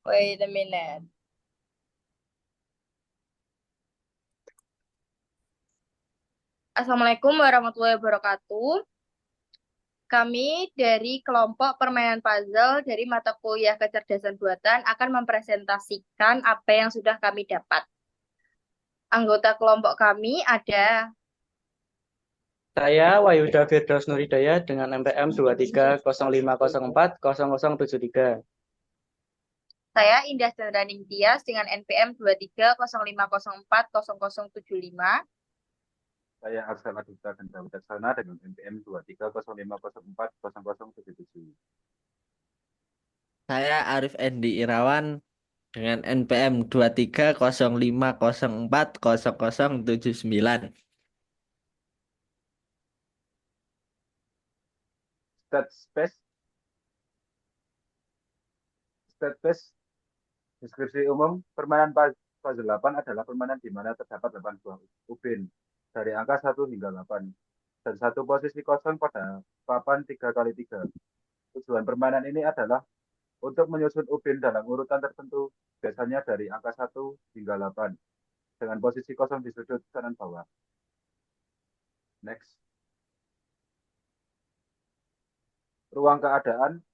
Wait a minute. Assalamualaikum warahmatullahi wabarakatuh. Kami dari kelompok permainan puzzle dari mata kuliah kecerdasan buatan akan mempresentasikan apa yang sudah kami dapat. Anggota kelompok kami ada Saya Wayuda Firdaus Nuridaya dengan NPM 2305040073. saya Indah Chandraning Tias dengan NPM 2305040075. Saya Arsala Duta Ganda Wicaksana dengan NPM 2305040077. Saya Arif Endi Irawan dengan NPM 2305040079. State Space, State Space, deskripsi umum, permainan fase 8 adalah permainan di mana terdapat 8 buah ubin dari angka 1 hingga 8 dan satu posisi kosong pada papan 3 kali 3. Tujuan permainan ini adalah untuk menyusun ubin dalam urutan tertentu, biasanya dari angka 1 hingga 8, dengan posisi kosong di sudut kanan bawah. Next. Ruang keadaan.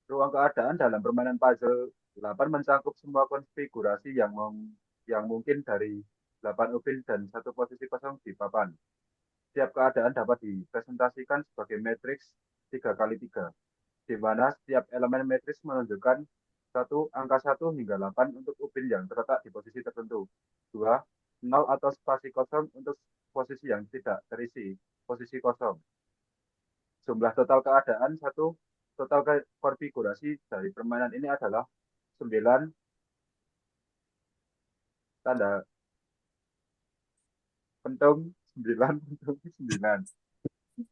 Ruang keadaan dalam permainan puzzle 8 mencakup semua konfigurasi yang mungkin dari 8 ubin dan satu posisi kosong di papan. Setiap keadaan dapat dipresentasikan sebagai matriks 3 kali 3, di mana setiap elemen matriks menunjukkan angka 1 hingga 8 untuk ubin yang terletak di posisi tertentu. 2, 0 atau spasi kosong untuk posisi yang tidak terisi, posisi kosong. Jumlah total keadaan total konfigurasi dari permainan ini adalah 9 tanda pentung 9 pentung 9.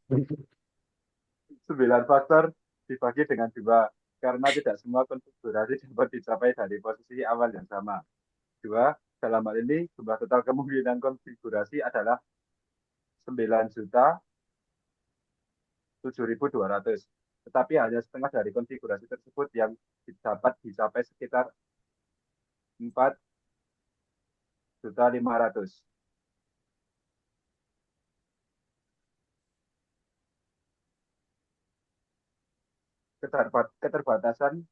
9 faktor dibagi dengan 2 karena tidak semua konfigurasi dapat dicapai dari posisi awal yang sama. 2, dalam hal ini jumlah total kemungkinan konfigurasi adalah 9.007.200. Tetapi hanya setengah dari konfigurasi tersebut yang dapat dicapai sekitar 4.500.000. Keterbatasan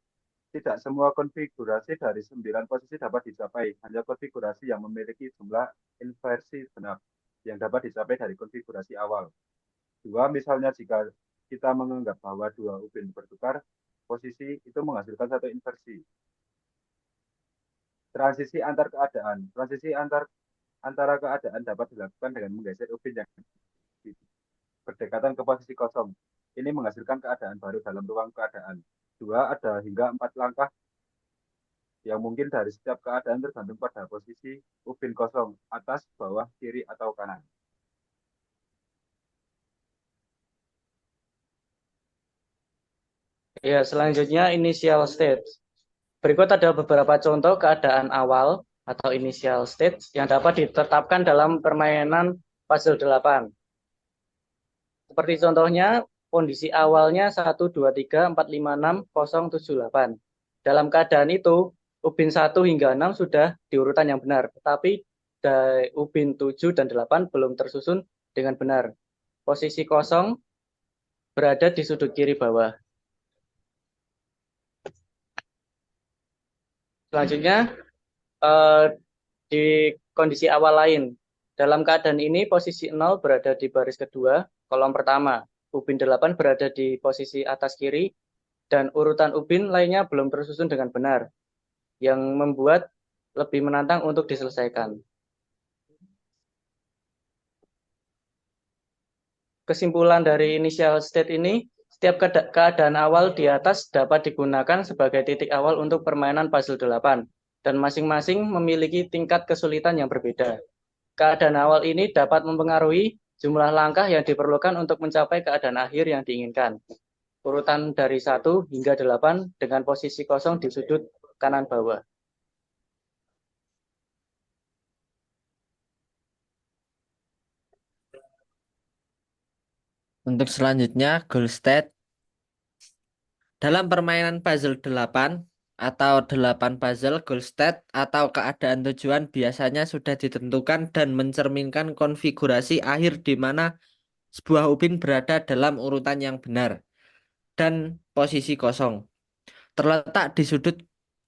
tidak semua konfigurasi dari 9 posisi dapat dicapai, hanya konfigurasi yang memiliki jumlah inversi benar yang dapat dicapai dari konfigurasi awal. 2, misalnya jika kita menganggap bahwa 2 ubin bertukar posisi, itu menghasilkan satu inversi. Transisi antar keadaan. Transisi antara keadaan dapat dilakukan dengan menggeser ubin yang berdekatan ke posisi kosong. Ini menghasilkan keadaan baru dalam ruang keadaan. 2, ada hingga 4 langkah yang mungkin dari setiap keadaan tergantung pada posisi ubin kosong, atas, bawah, kiri, atau kanan. Ya, selanjutnya initial state. Berikut ada beberapa contoh keadaan awal atau initial state yang dapat ditetapkan dalam permainan puzzle 8. Seperti contohnya, kondisi awalnya 1, 2, 3, 4, 5, 6, 0, 7, 8. Dalam keadaan itu, ubin 1 hingga 6 sudah di urutan yang benar, tetapi dari ubin 7 dan 8 belum tersusun dengan benar. Posisi kosong berada di sudut kiri bawah. Selanjutnya, di kondisi awal lain. Dalam keadaan ini, posisi 0 berada di baris kedua, kolom pertama. Ubin 8 berada di posisi atas kiri, dan urutan ubin lainnya belum tersusun dengan benar, yang membuat lebih menantang untuk diselesaikan. Kesimpulan dari initial state ini, setiap keadaan awal di atas dapat digunakan sebagai titik awal untuk permainan puzzle 8, dan masing-masing memiliki tingkat kesulitan yang berbeda. Keadaan awal ini dapat mempengaruhi jumlah langkah yang diperlukan untuk mencapai keadaan akhir yang diinginkan. Urutan dari 1 hingga 8 dengan posisi kosong di sudut kanan bawah. Untuk selanjutnya, goal state. Dalam permainan puzzle 8, atau 8 puzzle goal state atau keadaan tujuan biasanya sudah ditentukan dan mencerminkan konfigurasi akhir di mana sebuah ubin berada dalam urutan yang benar dan posisi kosong. Terletak di sudut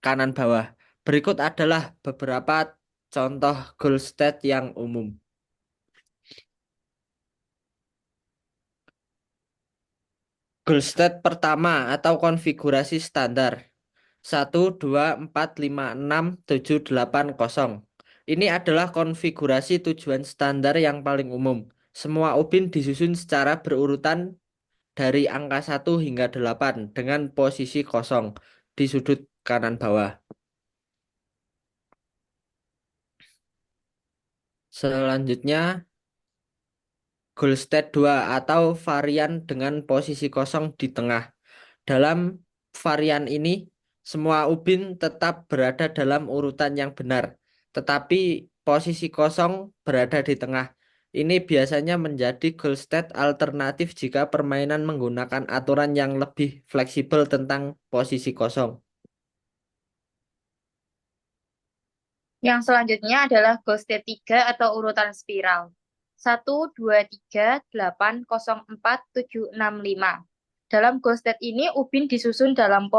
kanan bawah. Berikut adalah beberapa contoh goal state yang umum. Goal state pertama atau konfigurasi standar. 1, 2, 4, 5, 6, 7, 8, 0. Ini adalah konfigurasi tujuan standar yang paling umum. Semua ubin disusun secara berurutan dari angka 1 hingga 8 dengan posisi kosong di sudut kanan bawah. Selanjutnya, goal state 2 atau varian dengan posisi kosong di tengah. Dalam varian ini, semua ubin tetap berada dalam urutan yang benar, tetapi posisi kosong berada di tengah. Ini biasanya menjadi goal state alternatif jika permainan menggunakan aturan yang lebih fleksibel tentang posisi kosong. Yang selanjutnya adalah goal state 3 atau urutan spiral. 1, 2, 3, 8, 0, 4, 7, 6, 5. Dalam goal state ini, ubin disusun dalam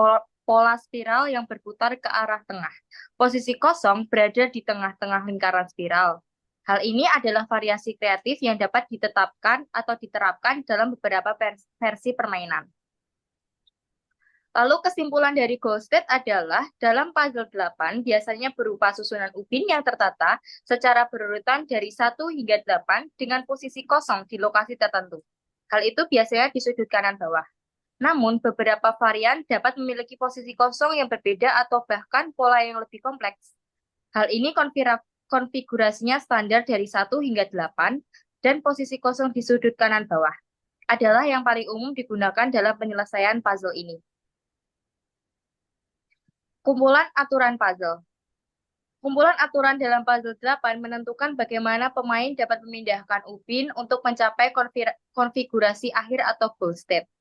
pola spiral yang berputar ke arah tengah. Posisi kosong berada di tengah-tengah lingkaran spiral. Hal ini adalah variasi kreatif yang dapat ditetapkan atau diterapkan dalam beberapa versi permainan. Lalu kesimpulan dari goal state adalah dalam puzzle 8 biasanya berupa susunan ubin yang tertata secara berurutan dari 1 hingga 8 dengan posisi kosong di lokasi tertentu. Hal itu biasanya di sudut kanan bawah. Namun, beberapa varian dapat memiliki posisi kosong yang berbeda atau bahkan pola yang lebih kompleks. Hal ini konfigurasinya standar dari 1 hingga 8 dan posisi kosong di sudut kanan bawah adalah yang paling umum digunakan dalam penyelesaian puzzle ini. Kumpulan aturan puzzle. Kumpulan aturan dalam puzzle 8 menentukan bagaimana pemain dapat memindahkan ubin untuk mencapai konfigurasi akhir atau goal state.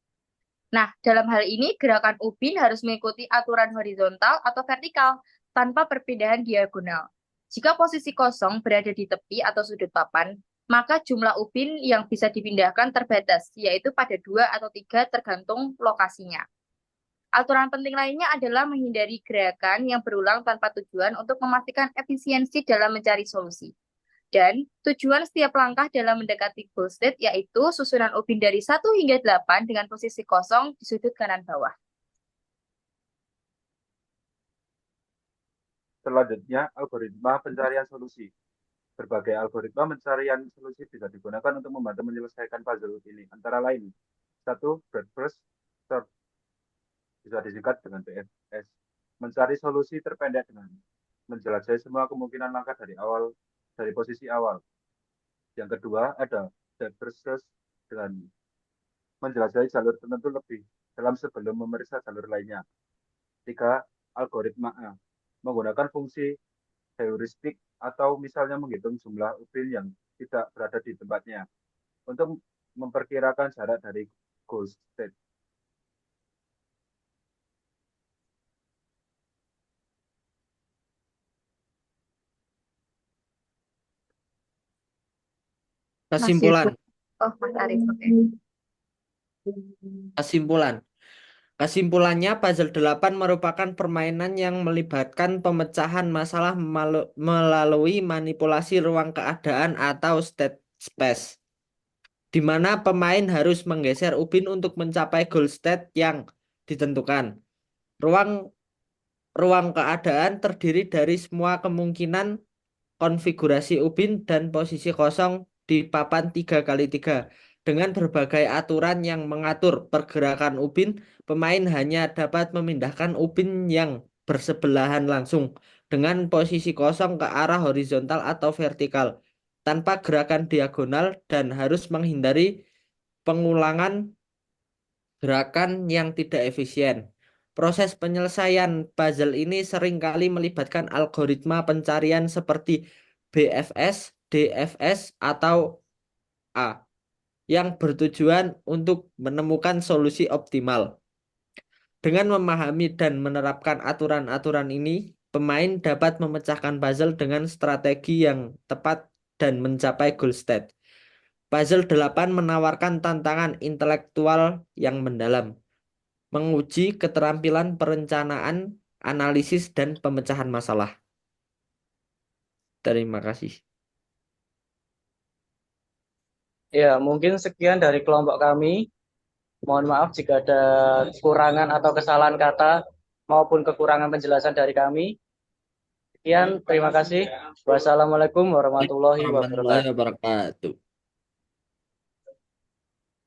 Nah, dalam hal ini gerakan ubin harus mengikuti aturan horizontal atau vertikal tanpa perpindahan diagonal. Jika posisi kosong berada di tepi atau sudut papan, maka jumlah ubin yang bisa dipindahkan terbatas, yaitu pada 2 atau 3 tergantung lokasinya. Aturan penting lainnya adalah menghindari gerakan yang berulang tanpa tujuan untuk memastikan efisiensi dalam mencari solusi. Dan tujuan setiap langkah dalam mendekati goal state yaitu susunan ubin dari 1 hingga 8 dengan posisi kosong di sudut kanan bawah. Selanjutnya, algoritma pencarian solusi. Berbagai algoritma pencarian solusi bisa digunakan untuk membantu menyelesaikan puzzle ini. Antara lain, 1. Breadth first serve, bisa disingkat dengan BFS. Mencari solusi terpendek dengan menjelajahi semua kemungkinan langkah dari posisi awal. Yang kedua ada depth first search, dengan menjelajahi jalur tertentu lebih dalam sebelum memeriksa jalur lainnya. 3. Algoritma A, menggunakan fungsi heuristik atau misalnya menghitung jumlah ubin yang tidak berada di tempatnya untuk memperkirakan jarak dari goal state. Kesimpulan. Oh, Mas Arif, oke. Kesimpulan. Kesimpulannya, puzzle 8 merupakan permainan yang melibatkan pemecahan masalah melalui manipulasi ruang keadaan atau state space, di mana pemain harus menggeser ubin untuk mencapai goal state yang ditentukan. Ruang keadaan terdiri dari semua kemungkinan konfigurasi ubin dan posisi kosong di papan 3x3. Dengan berbagai aturan yang mengatur pergerakan ubin, pemain hanya dapat memindahkan ubin yang bersebelahan langsung dengan posisi kosong ke arah horizontal atau vertikal, tanpa gerakan diagonal dan harus menghindari pengulangan gerakan yang tidak efisien. Proses penyelesaian puzzle ini seringkali melibatkan algoritma pencarian seperti BFS, DFS, atau A yang bertujuan untuk menemukan solusi optimal. Dengan memahami dan menerapkan aturan-aturan ini, pemain dapat memecahkan puzzle dengan strategi yang tepat dan mencapai goal state. Puzzle 8 menawarkan tantangan intelektual yang mendalam, menguji keterampilan perencanaan, analisis, dan pemecahan masalah. Terima kasih. Ya, mungkin sekian dari kelompok kami. Mohon maaf jika ada kekurangan atau kesalahan kata maupun kekurangan penjelasan dari kami. Sekian, terima kasih. Wassalamualaikum warahmatullahi Warahmatullahi wabarakatuh. wabarakatuh.